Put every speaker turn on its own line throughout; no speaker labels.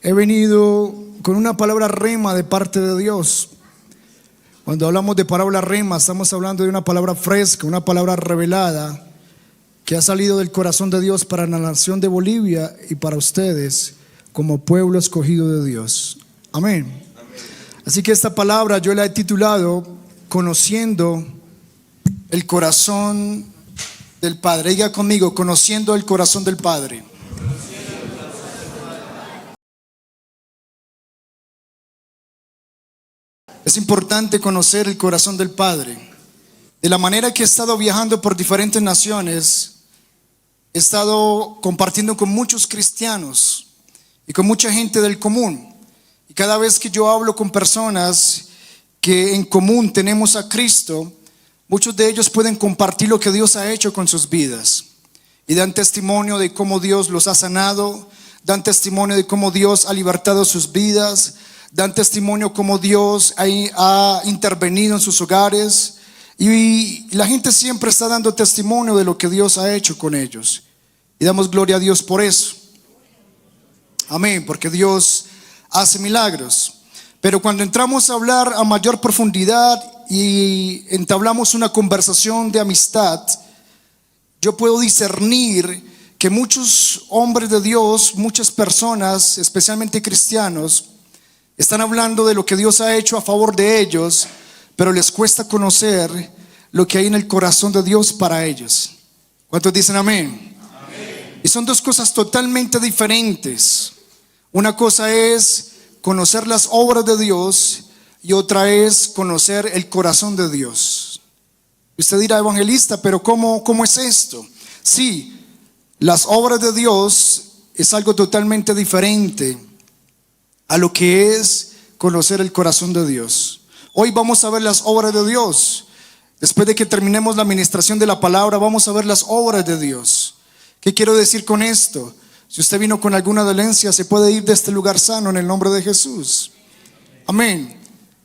he venido con una palabra rema de parte de Dios. Cuando hablamos de palabra rema, estamos hablando de una palabra fresca, una palabra revelada que ha salido del corazón de Dios para la nación de Bolivia y para ustedes como pueblo escogido de Dios. Amén. Así que esta palabra yo la he titulado Conociendo el corazón del Padre. Diga conmigo, conociendo el corazón del Padre. Es importante conocer el corazón del Padre. De la manera que he estado viajando por diferentes naciones, he estado compartiendo con muchos cristianos y con mucha gente del común. Y cada vez que yo hablo con personas que en común tenemos a Cristo, muchos de ellos pueden compartir lo que Dios ha hecho con sus vidas. Y dan testimonio de cómo Dios los ha sanado, dan testimonio de cómo Dios ha libertado sus vidas, dan testimonio cómo Dios ha intervenido en sus hogares. Y la gente siempre está dando testimonio de lo que Dios ha hecho con ellos. Y damos gloria a Dios por eso. Amén, porque Dios hace milagros. Pero cuando entramos a hablar a mayor profundidad y entablamos una conversación de amistad, yo puedo discernir que muchos hombres de Dios, muchas personas, especialmente cristianos, están hablando de lo que Dios ha hecho a favor de ellos, pero les cuesta conocer lo que hay en el corazón de Dios para ellos. ¿Cuántos dicen amén? Amén. Y son dos cosas totalmente diferentes. Una cosa es conocer las obras de Dios y otra es conocer el corazón de Dios. Usted dirá, evangelista, pero ¿cómo es esto? Sí, las obras de Dios es algo totalmente diferente a lo que es conocer el corazón de Dios. Hoy vamos a ver las obras de Dios. Después de que terminemos la administración de la palabra, vamos a ver las obras de Dios. ¿Qué quiero decir con esto? Si usted vino con alguna dolencia, se puede ir de este lugar sano en el nombre de Jesús. Amén.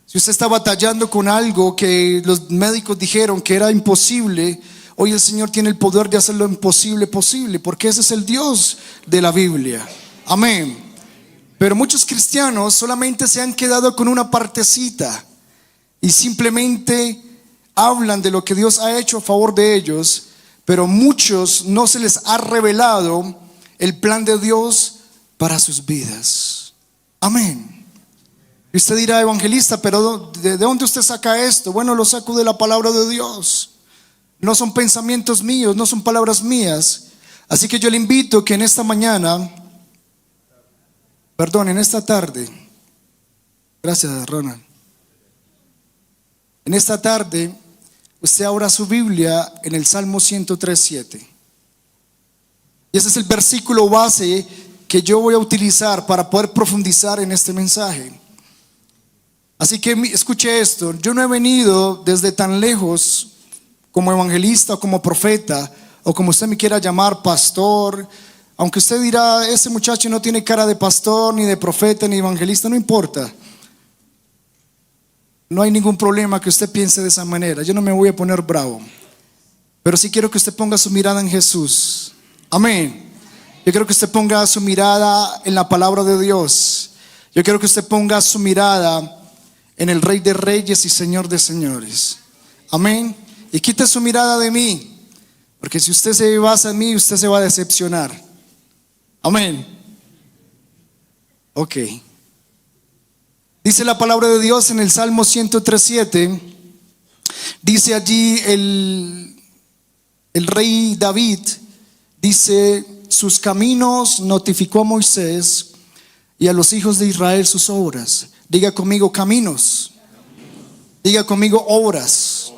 Si usted está batallando con algo que los médicos dijeron que era imposible, hoy el Señor tiene el poder de hacer lo imposible posible, porque ese es el Dios de la Biblia. Amén. Pero muchos cristianos solamente se han quedado con una partecita y simplemente hablan de lo que Dios ha hecho a favor de ellos, pero muchos no se les ha revelado el plan de Dios para sus vidas. Amén. Y usted dirá, evangelista, pero ¿de dónde usted saca esto? Bueno, lo saco de la palabra de Dios. No son pensamientos míos, no son palabras mías. Así que yo le invito que en esta tarde, gracias Ronald, en esta tarde usted abra su Biblia en el Salmo 103:7. Y ese es el versículo base que yo voy a utilizar para poder profundizar en este mensaje. Así que escuche esto, yo no he venido desde tan lejos como evangelista o como profeta o como usted me quiera llamar, pastor. Aunque usted dirá, ese muchacho no tiene cara de pastor, ni de profeta, ni evangelista, no importa. No hay ningún problema que usted piense de esa manera. Yo no me voy a poner bravo. Pero sí quiero que usted ponga su mirada en Jesús. Amén. Yo quiero que usted ponga su mirada en la palabra de Dios. Yo quiero que usted ponga su mirada en el Rey de Reyes y Señor de Señores. Amén. Y quite su mirada de mí, porque si usted se basa en mí, usted se va a decepcionar. Amén. Ok. Dice la palabra de Dios en el Salmo 103:7. Dice allí el rey David, dice, sus caminos notificó a Moisés y a los hijos de Israel sus obras. Diga conmigo caminos. Diga conmigo obras.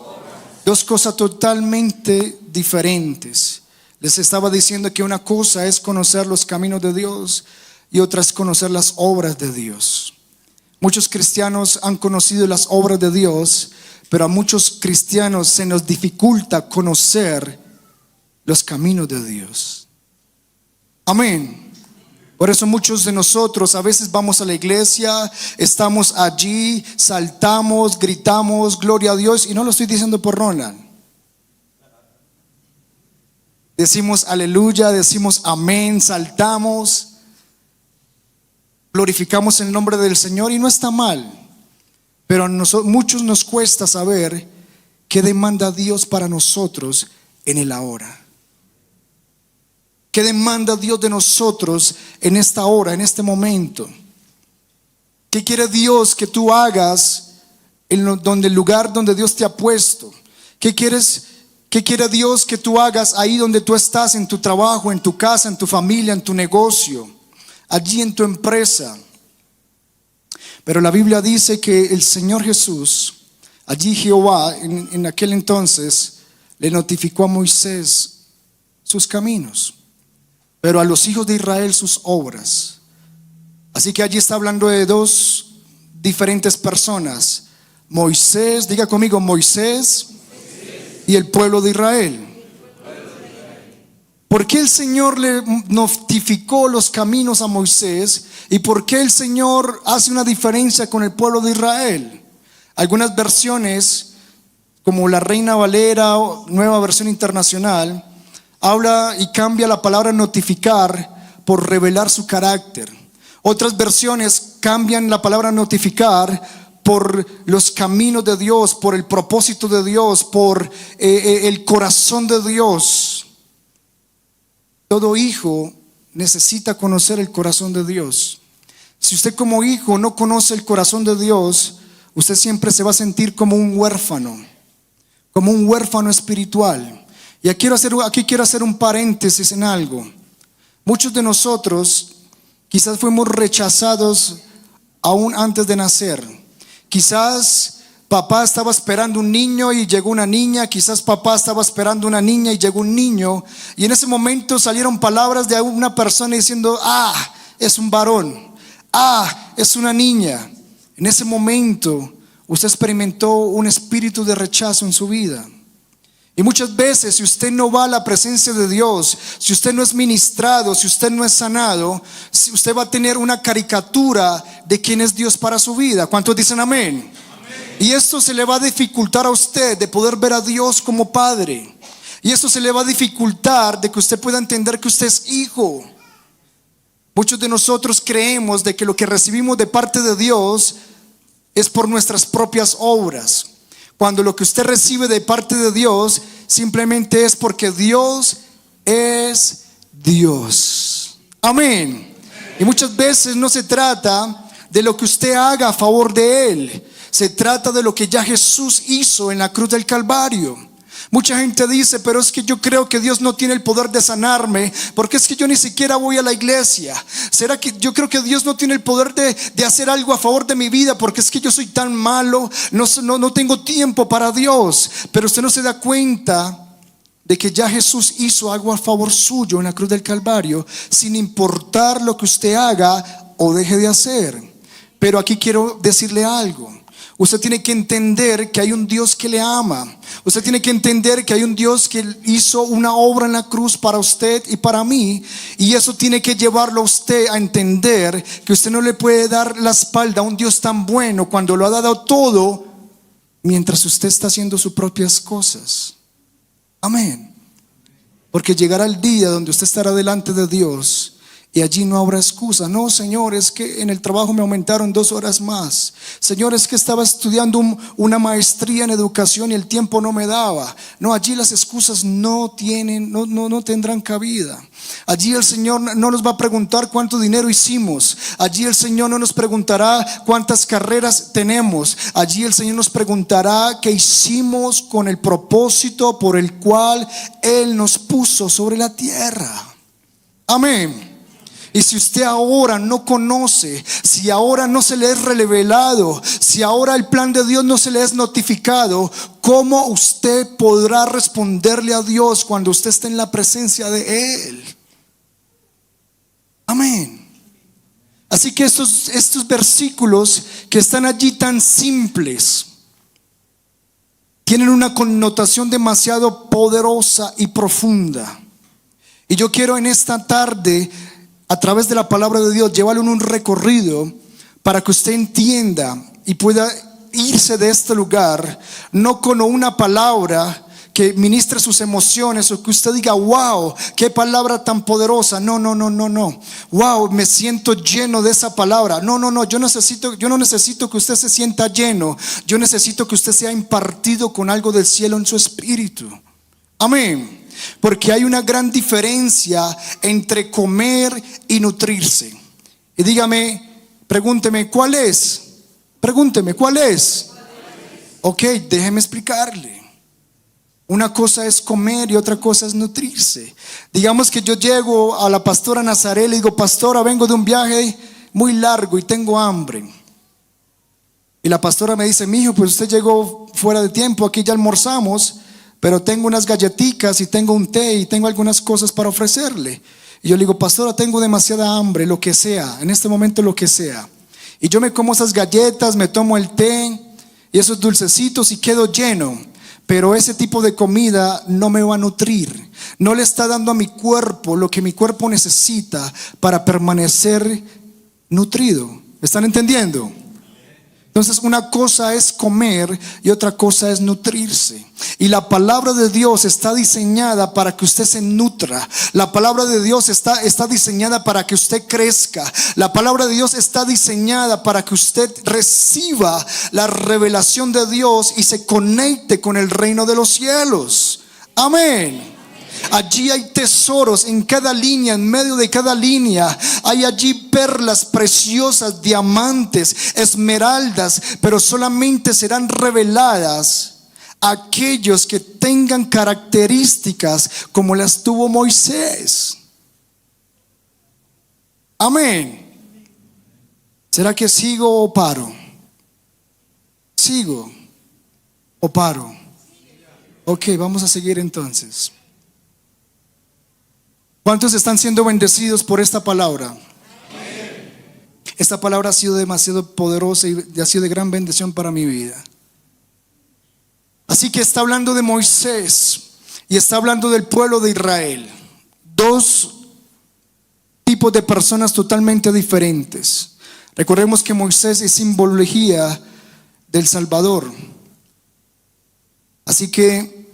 Dos cosas totalmente diferentes. Les estaba diciendo que una cosa es conocer los caminos de Dios y otra es conocer las obras de Dios. Muchos cristianos han conocido las obras de Dios, pero a muchos cristianos se nos dificulta conocer los caminos de Dios. Amén. Por eso muchos de nosotros a veces vamos a la iglesia, estamos allí, saltamos, gritamos, gloria a Dios, y no lo estoy diciendo por Ronald. Decimos aleluya, decimos amén, saltamos, glorificamos el nombre del Señor y no está mal. Pero a muchos nos cuesta saber qué demanda Dios para nosotros en el ahora. ¿Qué demanda Dios de nosotros en esta hora, en este momento? ¿Qué quiere Dios que tú hagas en el lugar donde Dios te ha puesto? ¿Qué quiere Dios que tú hagas ahí donde tú estás, en tu trabajo, en tu casa, en tu familia, en tu negocio, allí en tu empresa? Pero la Biblia dice que el Señor Jesús, allí Jehová en aquel entonces le notificó a Moisés sus caminos, pero a los hijos de Israel sus obras. Así que allí está hablando de dos diferentes personas: Moisés, diga conmigo, Moisés y el pueblo de Israel. ¿Por qué el Señor le notificó los caminos a Moisés? ¿Y por qué el Señor hace una diferencia con el pueblo de Israel? Algunas versiones, como la Reina Valera, Nueva Versión Internacional, habla y cambia la palabra notificar por revelar su carácter. Otras versiones cambian la palabra notificar por los caminos de Dios, por el propósito de Dios, por el corazón de Dios. Todo hijo necesita conocer el corazón de Dios. Si usted como hijo no conoce el corazón de Dios, usted siempre se va a sentir como un huérfano espiritual. Y aquí quiero hacer un paréntesis en algo. Muchos de nosotros quizás fuimos rechazados aún antes de nacer. Quizás papá estaba esperando un niño y llegó una niña. Quizás papá estaba esperando una niña y llegó un niño. Y en ese momento salieron palabras de una persona diciendo: es un varón, es una niña. En ese momento usted experimentó un espíritu de rechazo en su vida. Y muchas veces, si usted no va a la presencia de Dios, si usted no es ministrado, si usted no es sanado, si usted va a tener una caricatura de quién es Dios para su vida. ¿Cuántos dicen amén? Y esto se le va a dificultar a usted de poder ver a Dios como Padre. Y esto se le va a dificultar de que usted pueda entender que usted es hijo. Muchos de nosotros creemos de que lo que recibimos de parte de Dios es por nuestras propias obras, cuando lo que usted recibe de parte de Dios simplemente es porque Dios es Dios. Amén. Y muchas veces no se trata de lo que usted haga a favor de Él. Se trata de lo que ya Jesús hizo en la cruz del Calvario. Mucha gente dice: pero es que yo creo que Dios no tiene el poder de sanarme, porque es que yo ni siquiera voy a la iglesia. ¿Será que yo creo que Dios no tiene el poder de hacer algo a favor de mi vida, porque es que yo soy tan malo, no tengo tiempo para Dios? Pero usted no se da cuenta de que ya Jesús hizo algo a favor suyo en la cruz del Calvario, sin importar lo que usted haga o deje de hacer. Pero aquí quiero decirle algo. Usted tiene que entender que hay un Dios que le ama. Usted tiene que entender que hay un Dios que hizo una obra en la cruz para usted y para mí. Y eso tiene que llevarlo a usted a entender que usted no le puede dar la espalda a un Dios tan bueno cuando lo ha dado todo, mientras usted está haciendo sus propias cosas. Amén. Porque llegará el día donde usted estará delante de Dios y allí no habrá excusa. No, Señor, es que en el trabajo me aumentaron 2 horas más. Señor, es que estaba estudiando una maestría en educación y el tiempo no me daba. No, allí las excusas no tendrán cabida. Allí el Señor no nos va a preguntar cuánto dinero hicimos. Allí el Señor no nos preguntará cuántas carreras tenemos. Allí el Señor nos preguntará qué hicimos con el propósito por el cual Él nos puso sobre la tierra. Amén. Y si usted ahora no conoce, si ahora no se le es revelado, si ahora el plan de Dios no se le es notificado, ¿cómo usted podrá responderle a Dios cuando usted esté en la presencia de Él? Amén. Así que estos versículos que están allí tan simples tienen una connotación demasiado poderosa y profunda. Y yo quiero en esta tarde, a través de la palabra de Dios, llevarlo en un recorrido para que usted entienda y pueda irse de este lugar no con una palabra que ministre sus emociones o que usted diga, wow, qué palabra tan poderosa. No. Wow, me siento lleno de esa palabra. No, yo no necesito que usted se sienta lleno. Yo necesito que usted sea impartido con algo del cielo en su espíritu. Amén. Porque hay una gran diferencia entre comer y nutrirse. Y dígame, pregúnteme, ¿cuál es? Pregúnteme, ¿cuál es? Ok, déjeme explicarle. Una cosa es comer y otra cosa es nutrirse. Digamos que yo llego a la pastora Nazaret y le digo, pastora, vengo de un viaje muy largo y tengo hambre. Y la pastora me dice, mijo, pues usted llegó fuera de tiempo, aquí ya almorzamos, pero tengo unas galletitas y tengo un té y tengo algunas cosas para ofrecerle. Y yo le digo, pastora, tengo demasiada hambre, lo que sea, en este momento lo que sea. Y yo me como esas galletas, me tomo el té y esos dulcecitos y quedo lleno. Pero ese tipo de comida no me va a nutrir. No le está dando a mi cuerpo lo que mi cuerpo necesita para permanecer nutrido. ¿Están entendiendo? Entonces una cosa es comer y otra cosa es nutrirse. Y la palabra de Dios está diseñada para que usted se nutra. La palabra de Dios está diseñada para que usted crezca. La palabra de Dios está diseñada para que usted reciba la revelación de Dios y se conecte con el reino de los cielos. Amén. Allí hay tesoros en cada línea, en medio de cada línea hay allí perlas preciosas, diamantes, esmeraldas, pero solamente serán reveladas a aquellos que tengan características como las tuvo Moisés. Amén. ¿Será que sigo o paro? ¿Sigo o paro? Ok, vamos a seguir entonces. ¿Cuántos están siendo bendecidos por esta palabra? Esta palabra ha sido demasiado poderosa y ha sido de gran bendición para mi vida. Así que está hablando de Moisés y está hablando del pueblo de Israel. Dos tipos de personas totalmente diferentes. Recordemos que Moisés es simbología del Salvador. Así que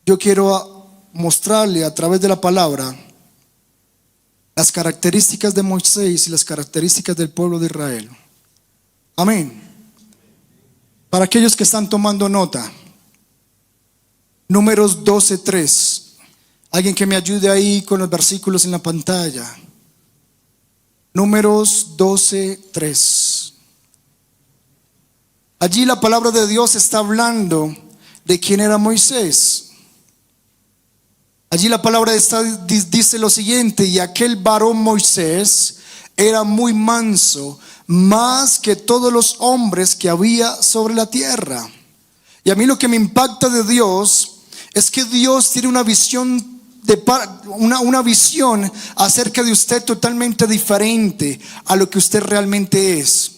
yo quiero mostrarle a través de la palabra las características de Moisés y las características del pueblo de Israel. Amén. Para aquellos que están tomando nota, Números 12:3. Alguien que me ayude ahí con los versículos en la pantalla. Números 12:3. Allí la palabra de Dios está hablando de quién era Moisés. Allí la palabra dice lo siguiente: y aquel varón Moisés era muy manso, más que todos los hombres que había sobre la tierra. Y a mí lo que me impacta de Dios es que Dios tiene una visión una visión acerca de usted totalmente diferente a lo que usted realmente es.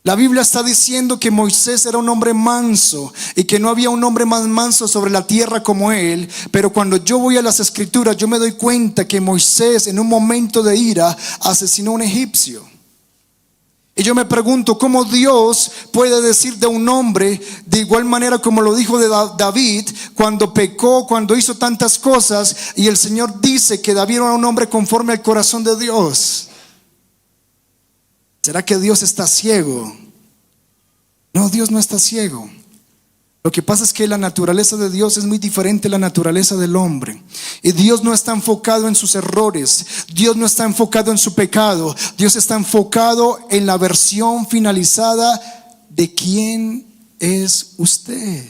La Biblia está diciendo que Moisés era un hombre manso y que no había un hombre más manso sobre la tierra como él. Pero cuando yo voy a las escrituras, yo me doy cuenta que Moisés, en un momento de ira, asesinó a un egipcio. Y yo me pregunto cómo Dios puede decir de un hombre, de igual manera como lo dijo de David, cuando pecó, cuando hizo tantas cosas, y el Señor dice que David era un hombre conforme al corazón de Dios. ¿Será que Dios está ciego? No, Dios no está ciego. Lo que pasa es que la naturaleza de Dios es muy diferente a la naturaleza del hombre. Y Dios no está enfocado en sus errores. Dios no está enfocado en su pecado. Dios está enfocado en la versión finalizada de quién es usted.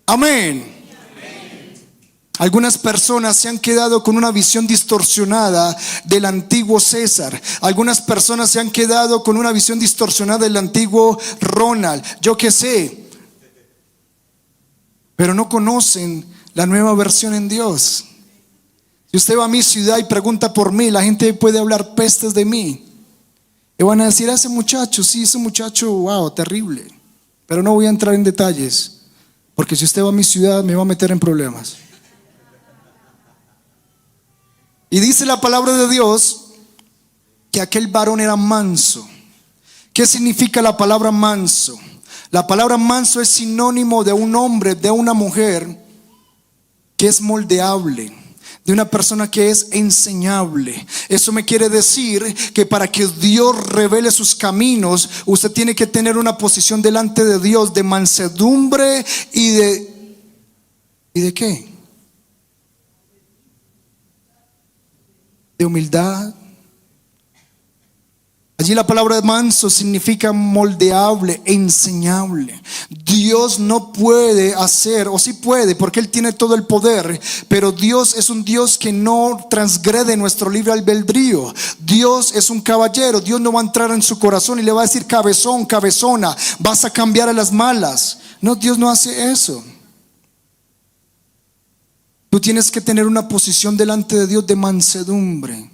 Amén. Algunas personas se han quedado con una visión distorsionada del antiguo César. Algunas personas se han quedado con una visión distorsionada del antiguo Ronald. Yo qué sé. Pero no conocen la nueva versión en Dios. Si usted va a mi ciudad y pregunta por mí, la gente puede hablar pestes de mí. Y van a decir, ese muchacho, wow, terrible. Pero no voy a entrar en detalles, porque si usted va a mi ciudad me va a meter en problemas. Y dice la palabra de Dios que aquel varón era manso. ¿Qué significa la palabra manso? La palabra manso es sinónimo de un hombre, de una mujer que es moldeable, de una persona que es enseñable. Eso me quiere decir que para que Dios revele sus caminos, usted tiene que tener una posición delante de Dios de mansedumbre ¿y de qué? De humildad. Allí la palabra manso significa moldeable, enseñable. Dios no puede hacer, o sí puede, porque Él tiene todo el poder, pero Dios es un Dios que no transgrede nuestro libre albedrío. Dios es un caballero. Dios no va a entrar en su corazón y le va a decir: cabezón, cabezona, vas a cambiar a las malas. No, Dios no hace eso. Tú tienes que tener una posición delante de Dios de mansedumbre.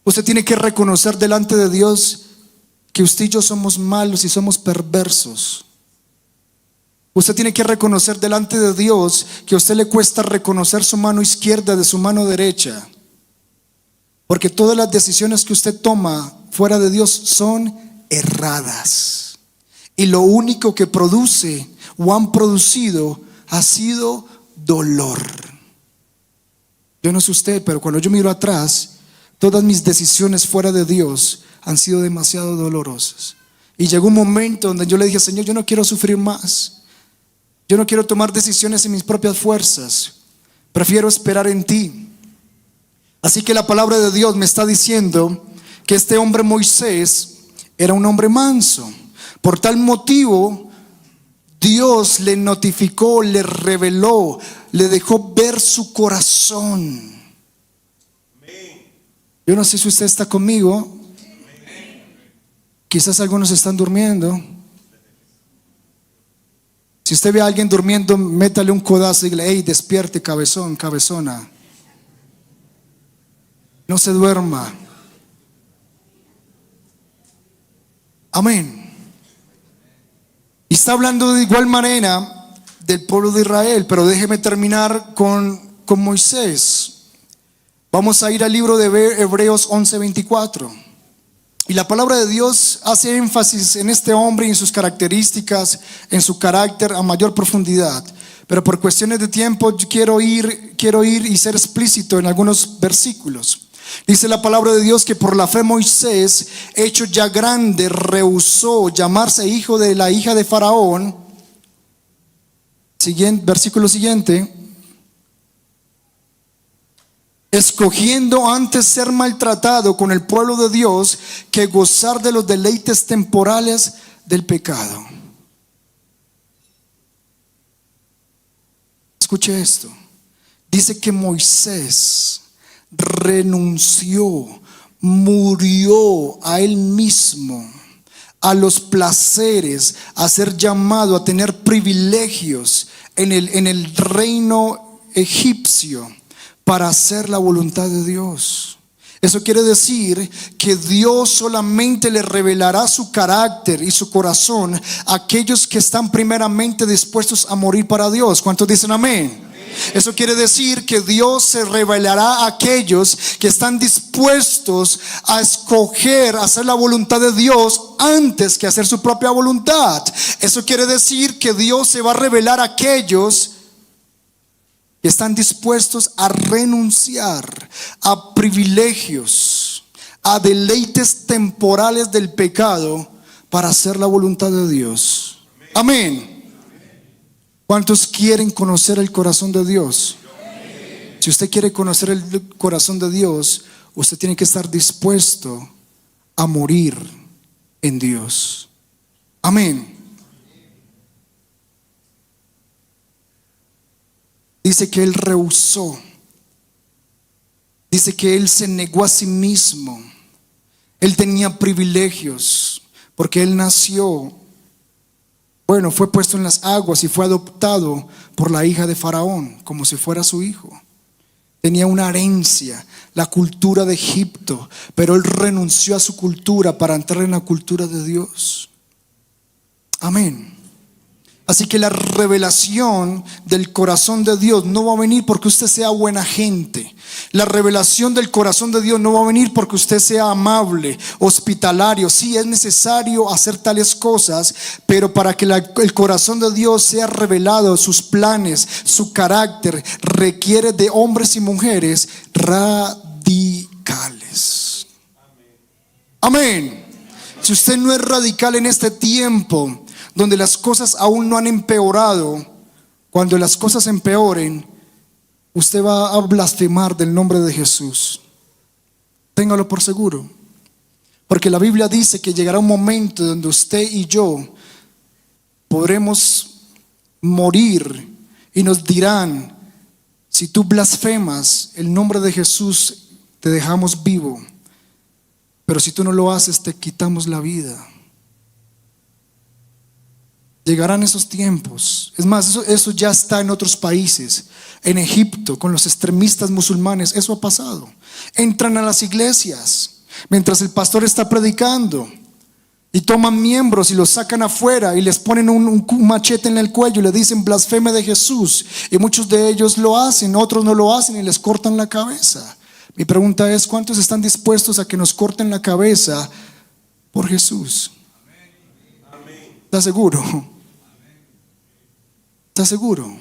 Usted tiene que reconocer delante de Dios que usted y yo somos malos y somos perversos. Usted tiene que reconocer delante de Dios que a usted le cuesta reconocer su mano izquierda de su mano derecha, porque todas las decisiones que usted toma fuera de Dios son erradas, y lo único que produce o han producido ha sido dolor. Yo no sé usted, pero cuando yo miro atrás, todas mis decisiones fuera de Dios han sido demasiado dolorosas. Y llegó un momento donde yo le dije: Señor, yo no quiero sufrir más. Yo no quiero tomar decisiones en mis propias fuerzas. Prefiero esperar en ti. Así que la palabra de Dios me está diciendo que este hombre Moisés era un hombre manso. Por tal motivo, Dios le notificó, le reveló, le dejó ver su corazón. Yo no sé si usted está conmigo. Quizás algunos están durmiendo. Si usted ve a alguien durmiendo, métale un codazo y dile: hey, despierte, cabezón, cabezona. No se duerma. Amén. Y está hablando de igual manera del pueblo de Israel, pero déjeme terminar con Moisés. Vamos a ir al libro de Hebreos 11:24. Y la palabra de Dios hace énfasis en este hombre y en sus características, en su carácter a mayor profundidad. Pero por cuestiones de tiempo yo quiero ir y ser explícito en algunos versículos. Dice la palabra de Dios que por la fe Moisés, hecho ya grande, rehusó llamarse hijo de la hija de Faraón. Versículo siguiente. Escogiendo antes ser maltratado con el pueblo de Dios que gozar de los deleites temporales del pecado. Escuche esto. Dice que Moisés renunció, murió a él mismo, a los placeres, a ser llamado, a tener privilegios en el reino egipcio, para hacer la voluntad de Dios. Eso quiere decir que Dios solamente le revelará su carácter y su corazón a aquellos que están primeramente dispuestos a morir para Dios. ¿Cuántos dicen amén? Eso quiere decir que Dios se revelará a aquellos que están dispuestos a escoger hacer la voluntad de Dios antes que hacer su propia voluntad. Eso quiere decir que Dios se va a revelar a aquellos que están dispuestos a renunciar a privilegios, a deleites temporales del pecado para hacer la voluntad de Dios. Amén. ¿Cuántos quieren conocer el corazón de Dios? Si usted quiere conocer el corazón de Dios, usted tiene que estar dispuesto a morir en Dios. Amén. Dice que él rehusó. Dice que él se negó a sí mismo. Él tenía privilegios porque él nació, fue puesto en las aguas y fue adoptado por la hija de Faraón como si fuera su hijo. Tenía una herencia, la cultura de Egipto, pero él renunció a su cultura para entrar en la cultura de Dios. Amén. Así que la revelación del corazón de Dios no va a venir porque usted sea buena gente. La revelación del corazón de Dios no va a venir porque usted sea amable, hospitalario. Sí, es necesario hacer tales cosas, pero para que el corazón de Dios sea revelado, sus planes, su carácter, requiere de hombres y mujeres radicales. Amén. Si usted no es radical en este tiempo, donde las cosas aún no han empeorado, cuando las cosas empeoren, usted va a blasfemar del nombre de Jesús. Téngalo por seguro. Porque la Biblia dice que llegará un momento donde usted y yo podremos morir y nos dirán: si tú blasfemas el nombre de Jesús, te dejamos vivo, pero si tú no lo haces, te quitamos la vida. Llegarán esos tiempos. Es más, eso ya está en otros países. En Egipto, con los extremistas musulmanes, eso ha pasado. Entran a las iglesias mientras el pastor está predicando y toman miembros y los sacan afuera y les ponen un machete en el cuello y le dicen: blasfeme de Jesús. Y muchos de ellos lo hacen, otros no lo hacen y les cortan la cabeza. Mi pregunta es: ¿cuántos están dispuestos a que nos corten la cabeza por Jesús? ¿Estás seguro? ¿Estás seguro?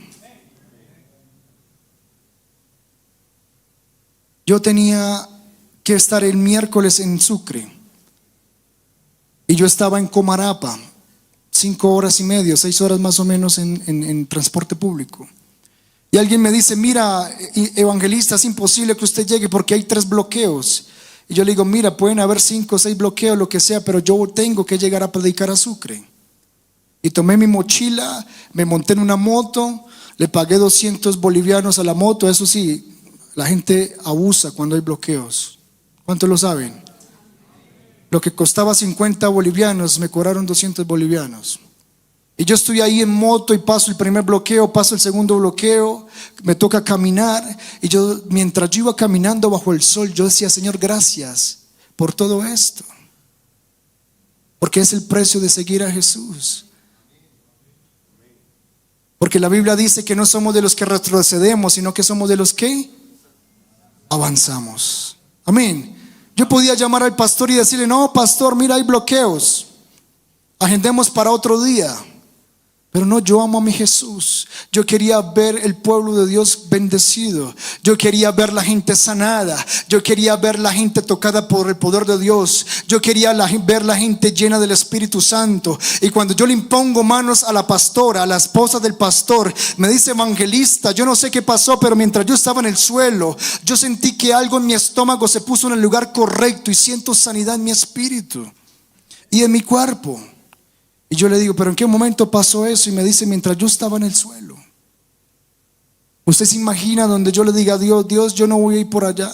Yo tenía que estar el miércoles en Sucre y yo estaba en Comarapa, 5 horas y media, 6 horas más o menos en transporte público. Y alguien me dice: mira, evangelista, es imposible que usted llegue porque hay 3 bloqueos. Y yo le digo: mira, pueden haber 5 o 6 bloqueos, lo que sea, pero yo tengo que llegar a predicar a Sucre. Y tomé mi mochila, me monté en una moto, le pagué 200 bolivianos a la moto. Eso sí, la gente abusa cuando hay bloqueos. ¿Cuántos lo saben? Lo que costaba 50 bolivianos, me cobraron 200 bolivianos. Y yo estoy ahí en moto y paso el primer bloqueo, paso el segundo bloqueo, me toca caminar. Y yo, mientras yo iba caminando bajo el sol, yo decía: Señor, gracias por todo esto, porque es el precio de seguir a Jesús. Porque la Biblia dice que no somos de los que retrocedemos, sino que somos de los que avanzamos. Amén. Yo podía llamar al pastor y decirle: no, pastor, mira, hay bloqueos, agendemos para otro día. Pero no, yo amo a mi Jesús. Yo quería ver el pueblo de Dios bendecido. Yo quería ver la gente sanada. Yo quería ver la gente tocada por el poder de Dios. Yo quería ver la gente llena del Espíritu Santo. Y cuando yo le impongo manos a la pastora, a la esposa del pastor, me dice: evangelista, yo no sé qué pasó, pero mientras yo estaba en el suelo, yo sentí que algo en mi estómago se puso en el lugar correcto y siento sanidad en mi espíritu y en mi cuerpo. Y yo le digo: ¿pero en qué momento pasó eso? Y me dice: mientras yo estaba en el suelo. ¿Usted se imagina donde yo le diga a Dios: Dios, yo no voy a ir por allá?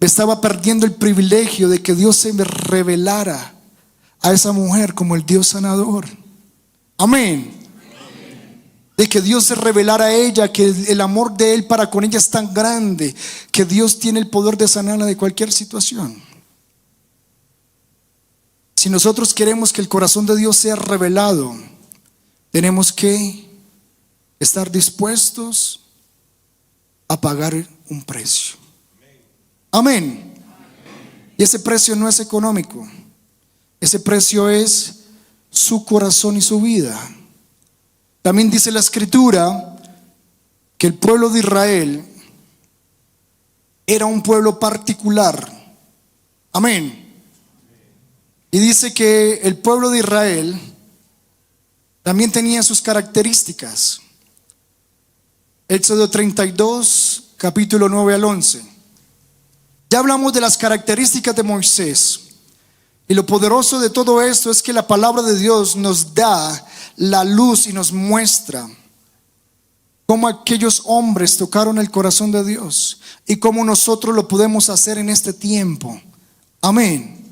Me estaba perdiendo el privilegio de que Dios se me revelara a esa mujer como el Dios sanador. Amén. De que Dios se revelara a ella, que el amor de Él para con ella es tan grande, que Dios tiene el poder de sanarla de cualquier situación. Si nosotros queremos que el corazón de Dios sea revelado, tenemos que estar dispuestos a pagar un precio. Amén. Y ese precio no es económico. Ese precio es su corazón y su vida. También dice la Escritura que el pueblo de Israel era un pueblo particular. Amén. Y dice que el pueblo de Israel también tenía sus características. Éxodo 32, capítulo 9 al 11. Ya hablamos de las características de Moisés. Y lo poderoso de todo esto es que la palabra de Dios nos da la luz y nos muestra cómo aquellos hombres tocaron el corazón de Dios y cómo nosotros lo podemos hacer en este tiempo. Amén.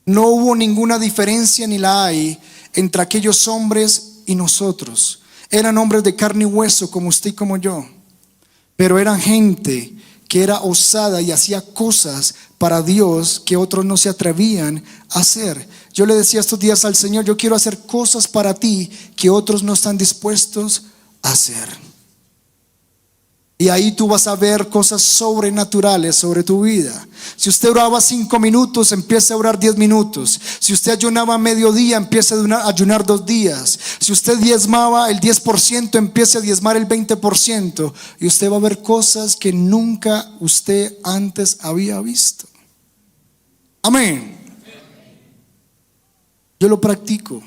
No hubo ninguna diferencia, ni la hay, entre aquellos hombres y nosotros. Eran hombres de carne y hueso como usted y como yo, pero eran gente que era osada y hacía cosas para Dios que otros no se atrevían a hacer. Yo le decía estos días al Señor, yo quiero hacer cosas para ti que otros no están dispuestos a hacer. Y ahí tú vas a ver cosas sobrenaturales sobre tu vida. Si usted oraba 5 minutos, empiece a orar 10 minutos. Si usted ayunaba mediodía, empiece a ayunar 2 días. Si usted diezmaba el 10%, empiece a diezmar el 20%. Y usted va a ver cosas que nunca usted antes había visto. Amén. Yo lo practico.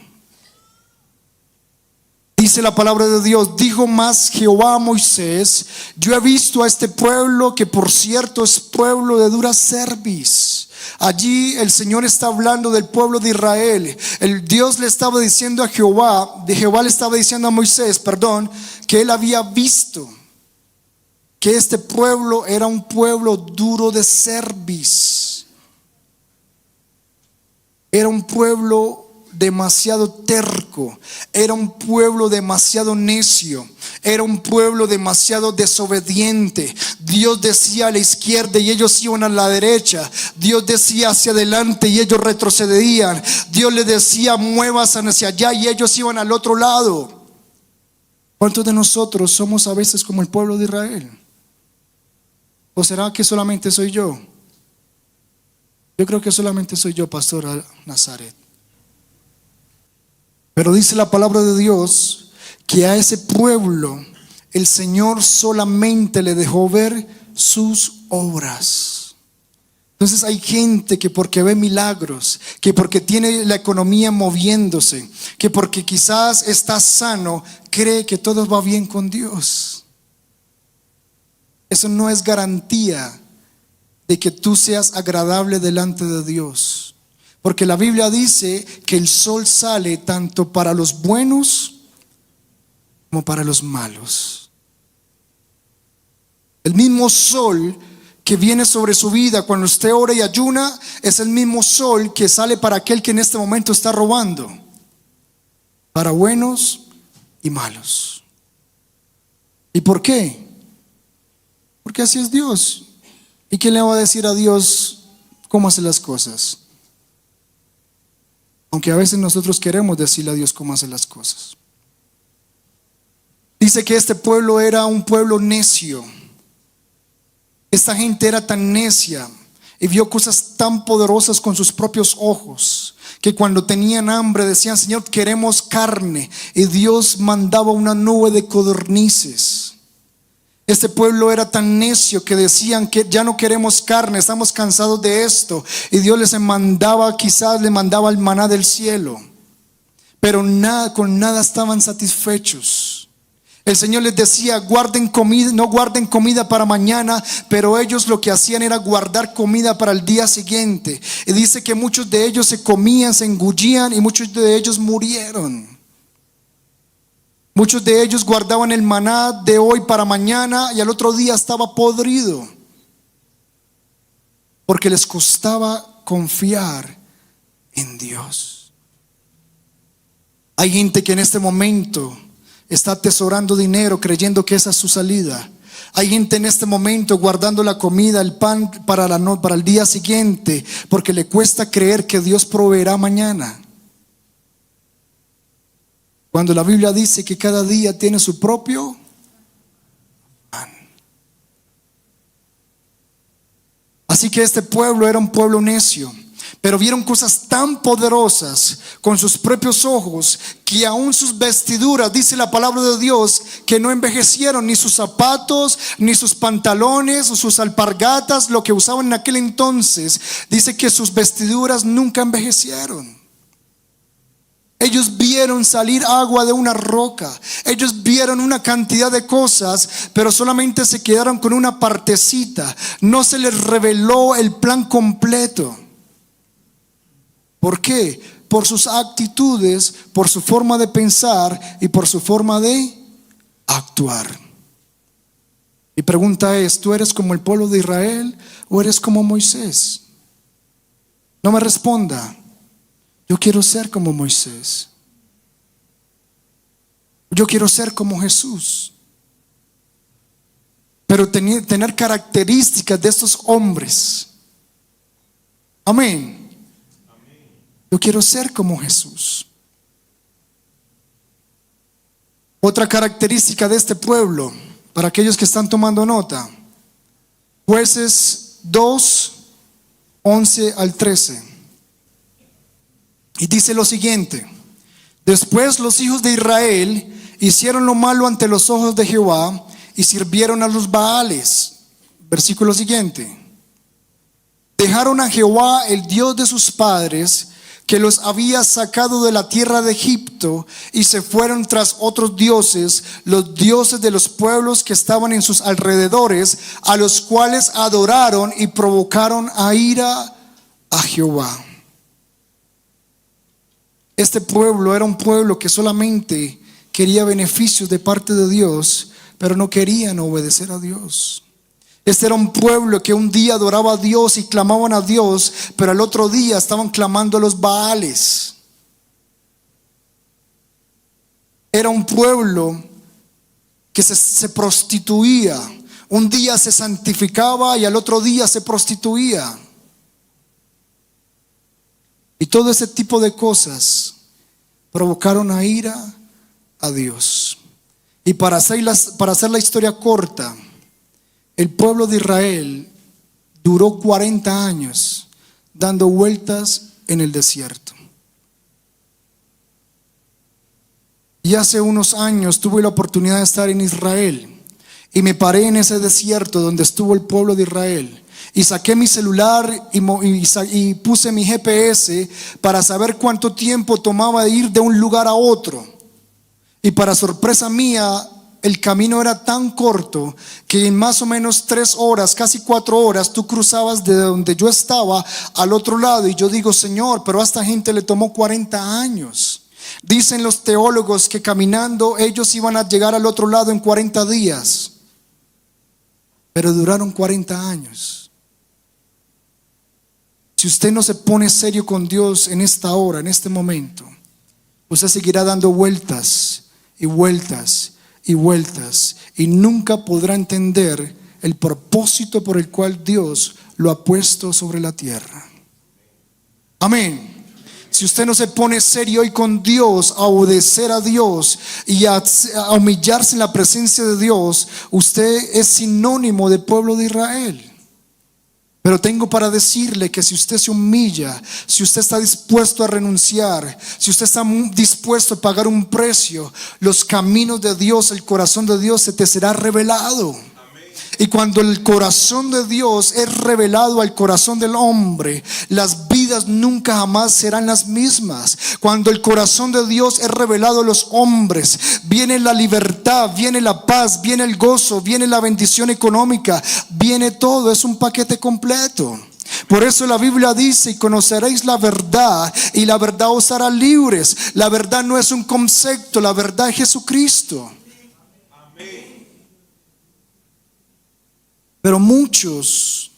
Dice la palabra de Dios, dijo más Jehová a Moisés, yo he visto a este pueblo que por cierto es pueblo de dura cerviz. Allí el Señor está hablando del pueblo de Israel. El Dios le estaba diciendo a Jehová le estaba diciendo a Moisés, que él había visto que este pueblo era un pueblo duro de cerviz. Era un pueblo demasiado terco, era un pueblo demasiado necio, era un pueblo demasiado desobediente. Dios decía a la izquierda y ellos iban a la derecha. Dios decía hacia adelante y ellos retrocedían. Dios les decía muévanse hacia allá y ellos iban al otro lado. ¿Cuántos de nosotros somos a veces como el pueblo de Israel? ¿O será que solamente soy yo? Yo creo que solamente soy yo, pastor Nazaret. Pero dice la palabra de Dios que a ese pueblo el Señor solamente le dejó ver sus obras. Entonces hay gente que porque ve milagros, que porque tiene la economía moviéndose, que porque quizás está sano, cree que todo va bien con Dios. Eso no es garantía de que tú seas agradable delante de Dios. Porque la Biblia dice que el sol sale tanto para los buenos como para los malos. El mismo sol que viene sobre su vida cuando usted ora y ayuna es el mismo sol que sale para aquel que en este momento está robando, para buenos y malos. ¿Y por qué? Porque así es Dios. ¿Y quién le va a decir a Dios cómo hace las cosas? Aunque a veces nosotros queremos decirle a Dios cómo hace las cosas. Dice que este pueblo era un pueblo necio. Esta gente era tan necia y vio cosas tan poderosas con sus propios ojos, que cuando tenían hambre decían, Señor, queremos carne. Y Dios mandaba una nube de codornices. Este pueblo era tan necio que decían que ya no queremos carne, estamos cansados de esto. Y Dios les mandaba, quizás le mandaba el maná del cielo. Pero con nada estaban satisfechos. El Señor les decía, guarden comida, no guarden comida para mañana, pero ellos lo que hacían era guardar comida para el día siguiente. Y dice que muchos de ellos se comían, se engullían y muchos de ellos murieron. Muchos de ellos guardaban el maná de hoy para mañana y al otro día estaba podrido, porque les costaba confiar en Dios. Hay gente que en este momento está atesorando dinero creyendo que esa es su salida. Hay gente en este momento guardando la comida, el pan para el día siguiente, porque le cuesta creer que Dios proveerá mañana. Cuando la Biblia dice que cada día tiene su propio pan. Así que este pueblo era un pueblo necio, pero vieron cosas tan poderosas con sus propios ojos que aún sus vestiduras, dice la palabra de Dios, que no envejecieron, ni sus zapatos, ni sus pantalones o sus alpargatas, lo que usaban en aquel entonces. Dice que sus vestiduras nunca envejecieron. Ellos vieron salir agua de una roca. Ellos vieron una cantidad de cosas, pero solamente se quedaron con una partecita. No se les reveló el plan completo. ¿Por qué? Por sus actitudes, por su forma de pensar y por su forma de actuar. Mi pregunta es, ¿tú eres como el pueblo de Israel o eres como Moisés? No me responda. Yo quiero ser como Moisés. Yo quiero ser como Jesús. pero tener características de estos hombres. Amén. Yo quiero ser como Jesús. Otra característica de este pueblo, para aquellos que están tomando nota, Jueces 2, 11 al 13. Y dice lo siguiente: después los hijos de Israel hicieron lo malo ante los ojos de Jehová y sirvieron a los Baales. Versículo siguiente: dejaron a Jehová, el Dios de sus padres, que los había sacado de la tierra de Egipto, y se fueron tras otros dioses, los dioses de los pueblos que estaban en sus alrededores, a los cuales adoraron y provocaron a ira a Jehová. Este pueblo era un pueblo que solamente quería beneficios de parte de Dios, pero no querían obedecer a Dios. Este era un pueblo que un día adoraba a Dios y clamaban a Dios, pero al otro día estaban clamando a los Baales. Era un pueblo que se prostituía. Un día se santificaba y al otro día se prostituía. Y todo ese tipo de cosas provocaron a ira a Dios. Y para hacer la historia corta, el pueblo de Israel duró 40 años dando vueltas en el desierto. Y hace unos años tuve la oportunidad de estar en Israel y me paré en ese desierto donde estuvo el pueblo de Israel. Y saqué mi celular y puse mi GPS para saber cuánto tiempo tomaba ir de un lugar a otro. Y para sorpresa mía, el camino era tan corto que en más o menos 3 horas, casi 4 horas, tú cruzabas de donde yo estaba al otro lado. Y yo digo: Señor, pero a esta gente le tomó 40 años. Dicen los teólogos que caminando ellos iban a llegar al otro lado en 40 días, pero duraron 40 años. Si usted no se pone serio con Dios en esta hora, en este momento, usted seguirá dando vueltas y vueltas y vueltas y nunca podrá entender el propósito por el cual Dios lo ha puesto sobre la tierra. Amén. Si usted no se pone serio hoy con Dios, a obedecer a Dios y a humillarse en la presencia de Dios, usted es sinónimo del pueblo de Israel. Pero tengo para decirle que si usted se humilla, si usted está dispuesto a renunciar, si usted está dispuesto a pagar un precio, los caminos de Dios, el corazón de Dios se te será revelado. Y cuando el corazón de Dios es revelado al corazón del hombre, las vidas nunca jamás serán las mismas. Cuando el corazón de Dios es revelado a los hombres, viene la libertad, viene la paz, viene el gozo, viene la bendición económica, viene todo, es un paquete completo. Por eso la Biblia dice: y conoceréis la verdad y la verdad os hará libres. La verdad no es un concepto, la verdad es Jesucristo. Pero muchos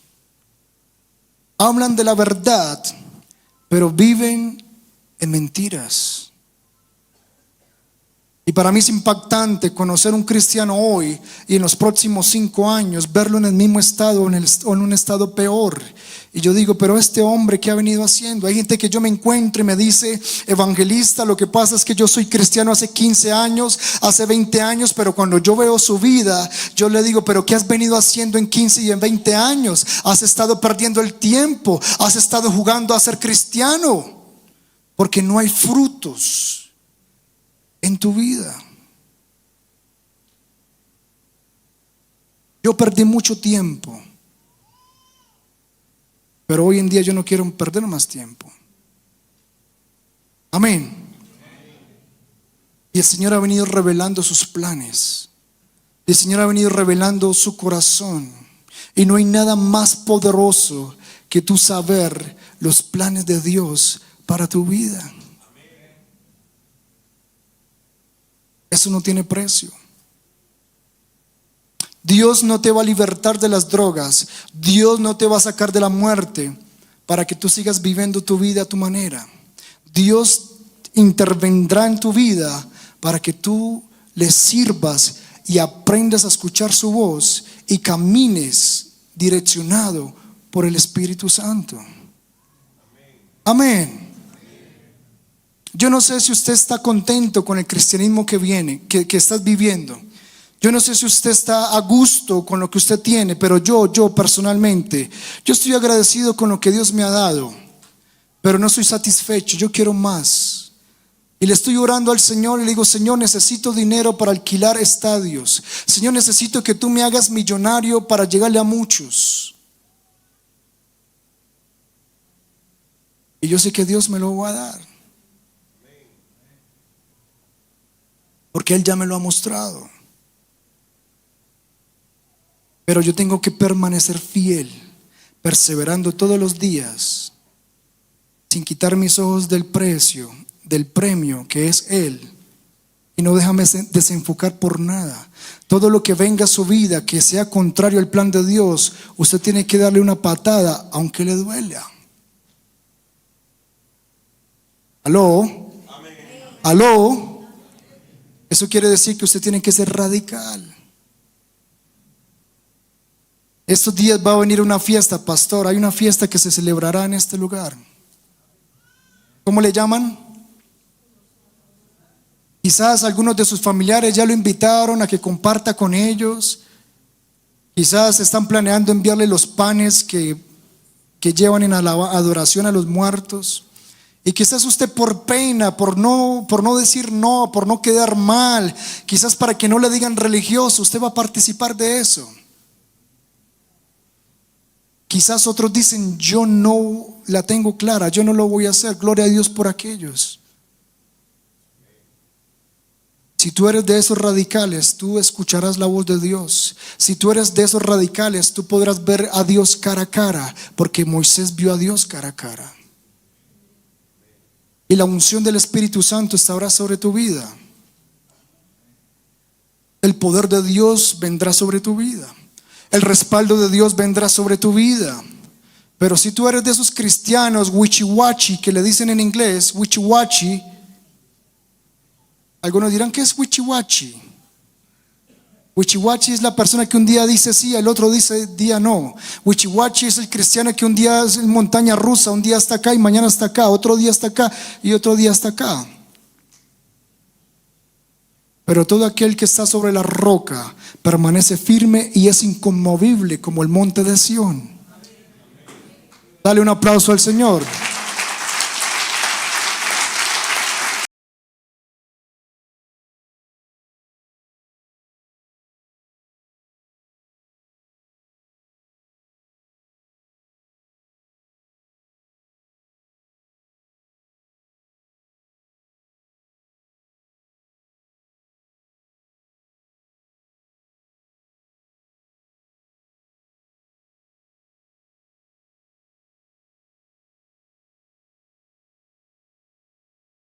hablan de la verdad, pero viven en mentiras. Y para mí es impactante conocer un cristiano hoy y en los próximos 5 años verlo en el mismo estado o en un estado peor. Y yo digo: pero este hombre, ¿qué ha venido haciendo? Hay gente que yo me encuentro y me dice: evangelista, lo que pasa es que yo soy cristiano hace 15 años, hace 20 años, pero cuando yo veo su vida, yo le digo: pero ¿qué has venido haciendo en 15 y en 20 años? Has estado perdiendo el tiempo, has estado jugando a ser cristiano, porque no hay frutos en tu vida. Yo perdí mucho tiempo, pero hoy en día yo no quiero perder más tiempo. Amén. Y el Señor ha venido revelando sus planes. El Señor ha venido revelando su corazón. Y no hay nada más poderoso que tú saber los planes de Dios para tu vida. Eso no tiene precio. Dios no te va a libertar de las drogas. Dios no te va a sacar de la muerte para que tú sigas viviendo tu vida a tu manera. Dios intervendrá en tu vida para que tú le sirvas y aprendas a escuchar su voz y camines direccionado por el Espíritu Santo. Amén. Yo no sé si usted está contento con el cristianismo que viene, que estás viviendo. Yo no sé si usted está a gusto con lo que usted tiene, pero yo personalmente, yo estoy agradecido con lo que Dios me ha dado, pero no estoy satisfecho, yo quiero más. Y le estoy orando al Señor y le digo: Señor, necesito dinero para alquilar estadios. Señor, necesito que tú me hagas millonario para llegarle a muchos. Y yo sé que Dios me lo va a dar, porque Él ya me lo ha mostrado. Pero yo tengo que permanecer fiel, perseverando todos los días, sin quitar mis ojos del precio, del premio que es Él. Y no déjame desenfocar por nada. Todo lo que venga a su vida que sea contrario al plan de Dios, usted tiene que darle una patada aunque le duela. ¿Aló? ¿Aló? Eso quiere decir que usted tiene que ser radical. Estos días va a venir una fiesta, pastor. Hay una fiesta que se celebrará en este lugar. ¿Cómo le llaman? Quizás algunos de sus familiares ya lo invitaron a que comparta con ellos. Quizás están planeando enviarle los panes que llevan en adoración a los muertos. Y quizás usted, por pena, por no decir no, por no quedar mal, quizás para que no le digan religioso, usted va a participar de eso. Quizás otros dicen: yo no la tengo clara, yo no lo voy a hacer. Gloria a Dios por aquellos. Si tú eres de esos radicales, tú escucharás la voz de Dios. Si tú eres de esos radicales, tú podrás ver a Dios cara a cara, porque Moisés vio a Dios cara a cara. Y la unción del Espíritu Santo estará sobre tu vida. El poder de Dios vendrá sobre tu vida. El respaldo de Dios vendrá sobre tu vida. Pero si tú eres de esos cristianos wichiwachi, que le dicen en inglés wichiwachi, algunos dirán: ¿qué es wichiwachi? Wichiwachi es la persona que un día dice sí, el otro día no. Wichiwachi es el cristiano que un día es en montaña rusa, un día está acá y mañana está acá, otro día está acá y otro día está acá. Pero todo aquel que está sobre la roca permanece firme y es inconmovible como el monte de Sión. Dale un aplauso al Señor.